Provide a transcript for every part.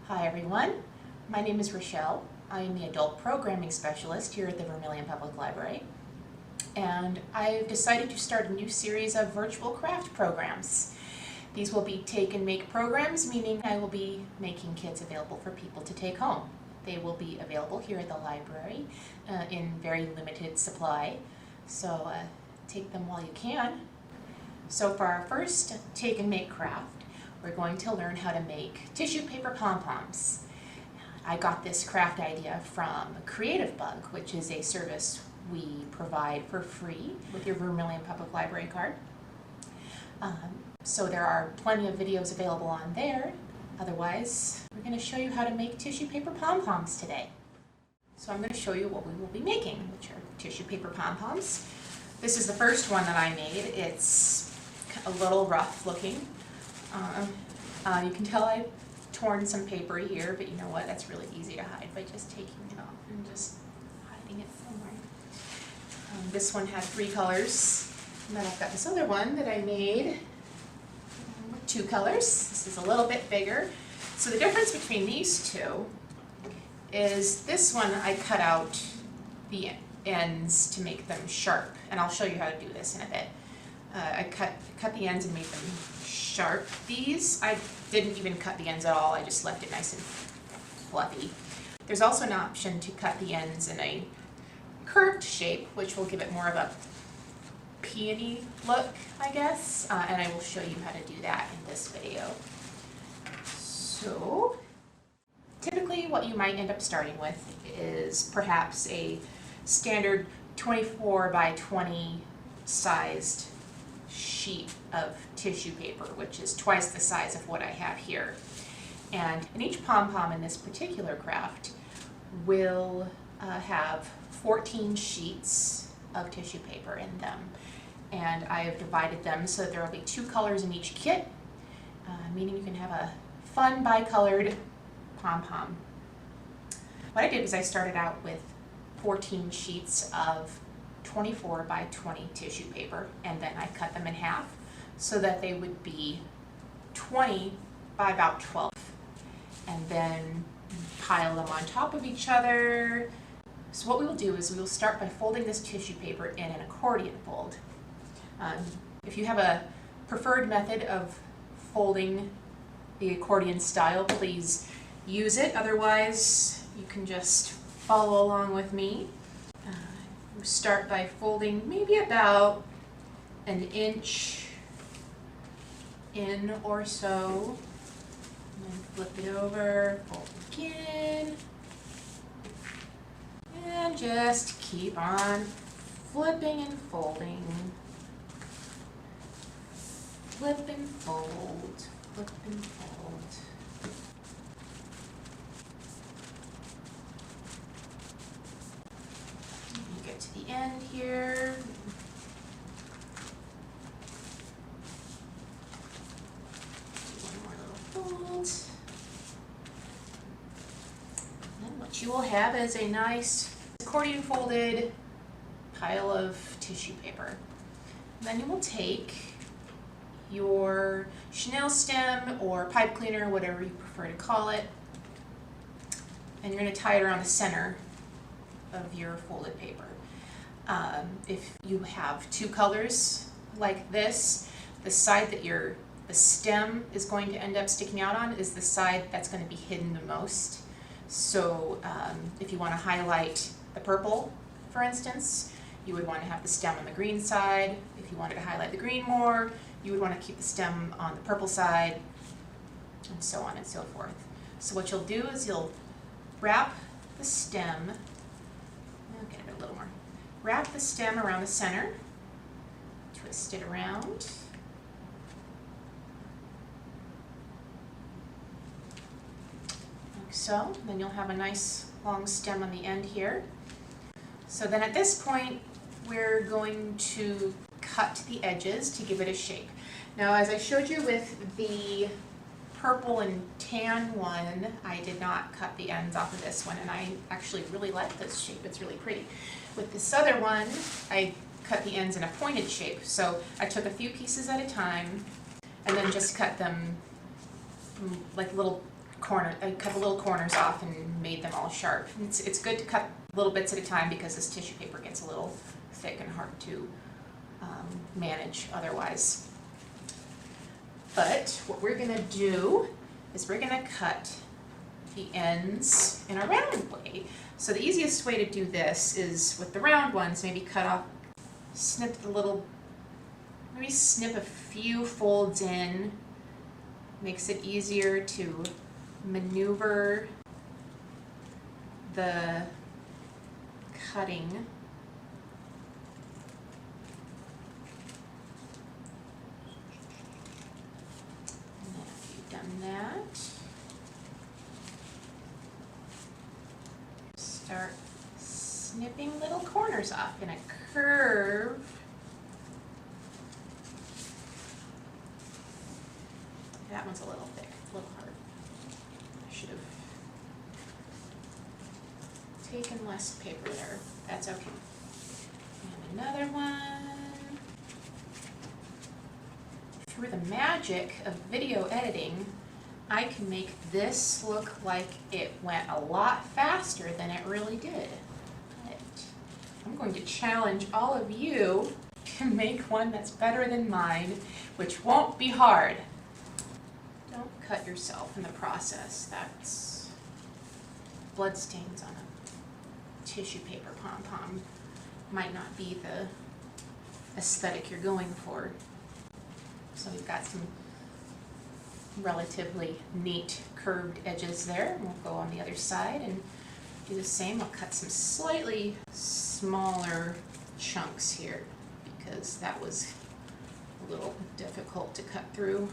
Hi everyone, my name is Rachelle. I am the Adult Programming Specialist here at the Vermillion Public Library, and I've decided to start a new series of virtual craft programs. These will be take and make programs, meaning I will be making kits available for people to take home. They will be available here at the library in very limited supply, so take them while you can. So for our first take and make craft, we're going to learn how to make tissue paper pom-poms. I got this craft idea from Creativebug, which is a service we provide for free with your Vermillion Public Library card. So there are plenty of videos available on there. Otherwise, we're going to show you how to make tissue paper pom-poms today. So I'm going to show you what we will be making, which are tissue paper pom-poms. This is the first one that I made. It's a little rough looking. You can tell I've torn some paper here, but you know what? That's really easy to hide by just taking it off and just hiding it somewhere. This one had 3 colors, and then I've got this other one that I made with 2 colors. This is a little bit bigger. So the difference between these two is this one I cut out the ends to make them sharp, and I'll show you how to do this in a bit. I cut the ends and made them sharp. These, I didn't even cut the ends at all, I just left it nice and fluffy. There's also an option to cut the ends in a curved shape, which will give it more of a peony look, I guess, and I will show you how to do that in this video. So, typically what you might end up starting with is perhaps a standard 24 by 20 sized sheet of tissue paper, which is twice the size of what I have here. And each pom-pom in this particular craft will have 14 sheets of tissue paper in them. And I have divided them so that there will be 2 colors in each kit, meaning you can have a fun bi-colored pom-pom. What I did was I started out with 14 sheets of 24 by 20 tissue paper, and then I cut them in half so that they would be 20 by about 12, and then pile them on top of each other. So what we will do is we will start by folding this tissue paper in an accordion fold. If you have a preferred method of folding the accordion style, please use it. Otherwise, you can just follow along with me. We start by folding maybe about an inch in or so, and then flip it over, fold again, and just keep on flipping and folding. Flip and fold, flip and fold. To the end here. One more little fold. And then what you will have is a nice accordion folded pile of tissue paper. And then you will take your chenille stem or pipe cleaner, whatever you prefer to call it, and you're going to tie it around the center of your folded paper. If you have 2 colors like this, the side that the stem is going to end up sticking out on is the side that's going to be hidden the most. So if you want to highlight the purple, for instance, you would want to have the stem on the green side. If you wanted to highlight the green more, you would want to keep the stem on the purple side, and so on and so forth. So what you'll do is you'll wrap the stem, I'll get it a little more. Wrap the stem around the center, twist it around, like so. Then you'll have a nice long stem on the end here. So then at this point, we're going to cut the edges to give it a shape. Now, as I showed you with the purple and tan one, I did not cut the ends off of this one, and I actually really like this shape. It's really pretty. With this other one, I cut the ends in a pointed shape. So I took a few pieces at a time and then just cut them like little I cut the little corners off and made them all sharp. It's good to cut little bits at a time because this tissue paper gets a little thick and hard to manage otherwise. But what we're gonna do is we're gonna cut the ends in a round way. So the easiest way to do this is with the round ones, maybe cut off, snip the little, maybe snip a few folds in. Makes it easier to maneuver the cutting. And then after you've done that, start snipping little corners off in a curve. That one's a little thick, a little hard. I should have taken less paper there. That's okay. And another one. Through the magic of video editing, I can make this look like it went a lot faster than it really did. But I'm going to challenge all of you to make one that's better than mine, which won't be hard. Don't cut yourself in the process. That's bloodstains on a tissue paper pom-pom. Might not be the aesthetic you're going for. So we've got some relatively neat curved edges there. We'll go on the other side and do the same. I'll cut some slightly smaller chunks here because that was a little difficult to cut through.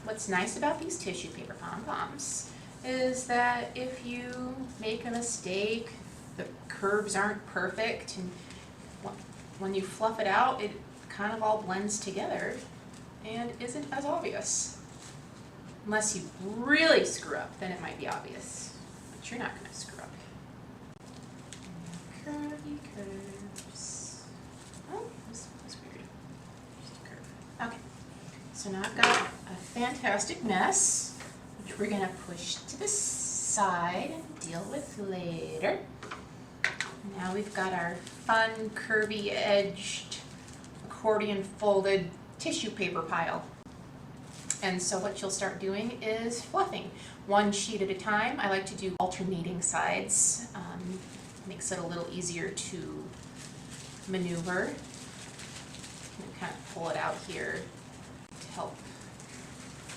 What's nice about these tissue paper pom-poms is that if you make a mistake, the curves aren't perfect, and when you fluff it out, it kind of all blends together and isn't as obvious. Unless you really screw up, then it might be obvious, but you're not going to screw up. Curvy curves. Oh, this was weird. Just a curve. Okay. So now I've got a fantastic mess, which we're going to push to the side and deal with later. Now we've got our fun, curvy edged, accordion folded tissue paper pile. And so what you'll start doing is fluffing one sheet at a time. I like to do alternating sides. Makes it a little easier to maneuver. And kind of pull it out here to help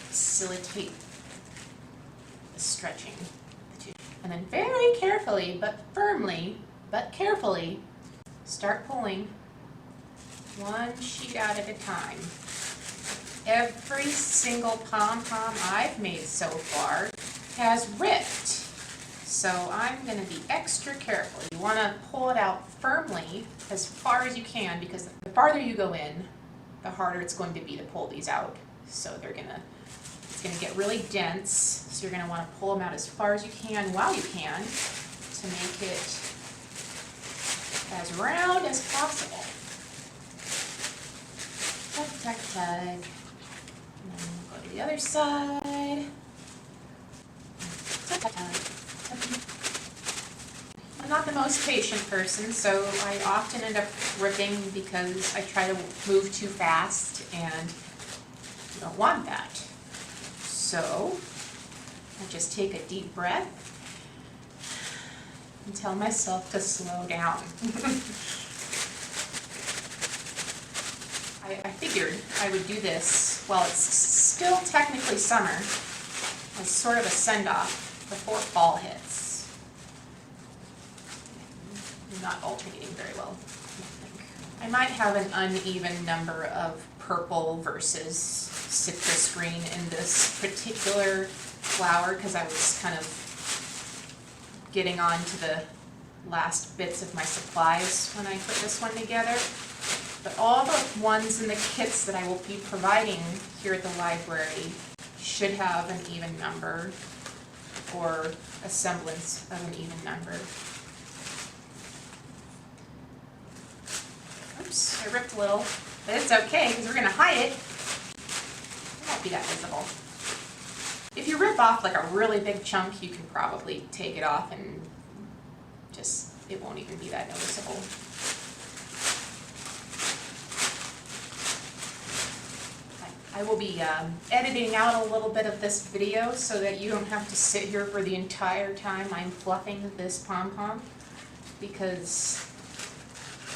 facilitate the stretching. And then very carefully, but firmly, but carefully, start pulling one sheet out at a time. Every single pom-pom I've made so far has ripped. So I'm going to be extra careful. You want to pull it out firmly as far as you can, because the farther you go in, the harder it's going to be to pull these out. So it's going to get really dense. So you're going to want to pull them out as far as you can while you can to make it as round as possible. Tug, tug, tug. And then we'll go to the other side. Tug, tug, tug. I'm not the most patient person, so I often end up ripping because I try to move too fast and you don't want that. So I just take a deep breath and tell myself to slow down. I figured I would do this while it's still technically summer as sort of a send-off before fall hits. I'm not alternating very well, I think. I might have an uneven number of purple versus citrus green in this particular flower because I was kind of getting on to the last bits of my supplies when I put this one together. But all the ones in the kits that I will be providing here at the library should have an even number or a semblance of an even number. Oops, I ripped a little, but it's okay because we're going to hide it. It won't be that visible. If you rip off like a really big chunk, you can probably take it off and just, it won't even be that noticeable. I will be editing out a little bit of this video so that you don't have to sit here for the entire time I'm fluffing this pom-pom, because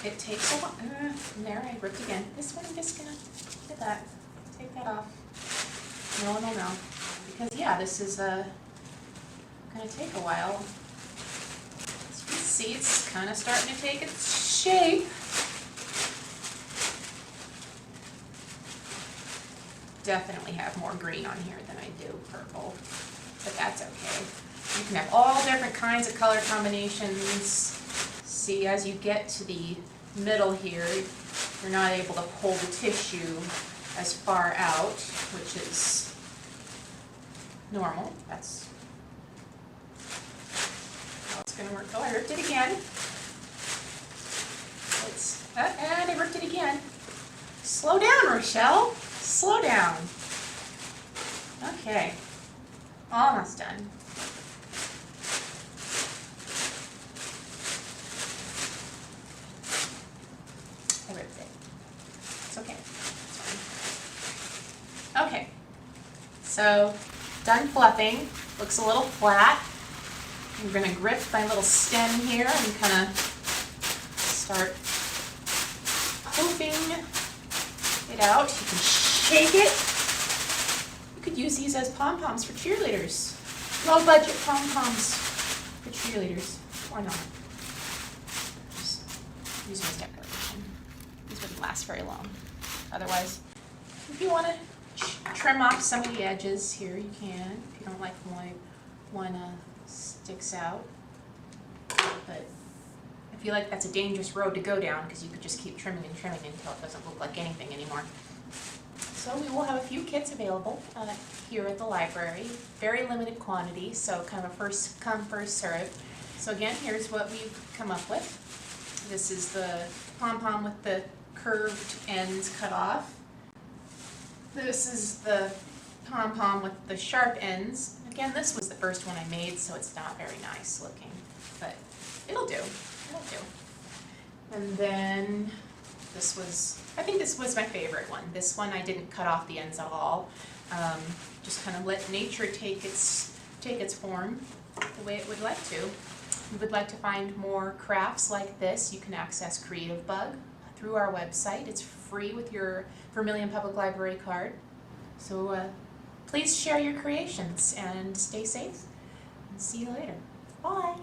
it takes a while. And there, I ripped again. This one I'm just gonna get that, take that off. No. Because yeah, this is gonna take a while. As you can see, it's kind of starting to take its shape. Definitely have more green on here than I do purple, but that's okay. You can have all different kinds of color combinations. See, as you get to the middle here, you're not able to pull the tissue as far out, which is normal. That's how it's going to work. Oh, I ripped it again. And I ripped it again. Slow down, Rachelle. Slow down. Okay. Almost done. I ripped it. It's okay. It's fine. Okay. So, done fluffing. Looks a little flat. I'm going to grip my little stem here and kind of start poking it out. You can shake it. You could use these as pom-poms for cheerleaders. Low budget pom-poms for cheerleaders. Or not. Just use them as decoration. These wouldn't last very long. Otherwise, if you want to trim off some of the edges here, you can. If you don't like one sticks out. But I feel like that's a dangerous road to go down, because you could just keep trimming and trimming until it doesn't look like anything anymore. So we will have a few kits available here at the library. Very limited quantity, so kind of a first come, first serve. So again, here's what we've come up with. This is the pom-pom with the curved ends cut off. This is the pom-pom with the sharp ends. Again, this was the first one I made, so it's not very nice looking, but it'll do. It'll do. And then this was, I think this was my favorite one. This one I didn't cut off the ends at all. Just kind of let nature take its form the way it would like to. If you would like to find more crafts like this, you can access Creativebug through our website. It's free with your Vermillion Public Library card. So please share your creations and stay safe. And see you later. Bye.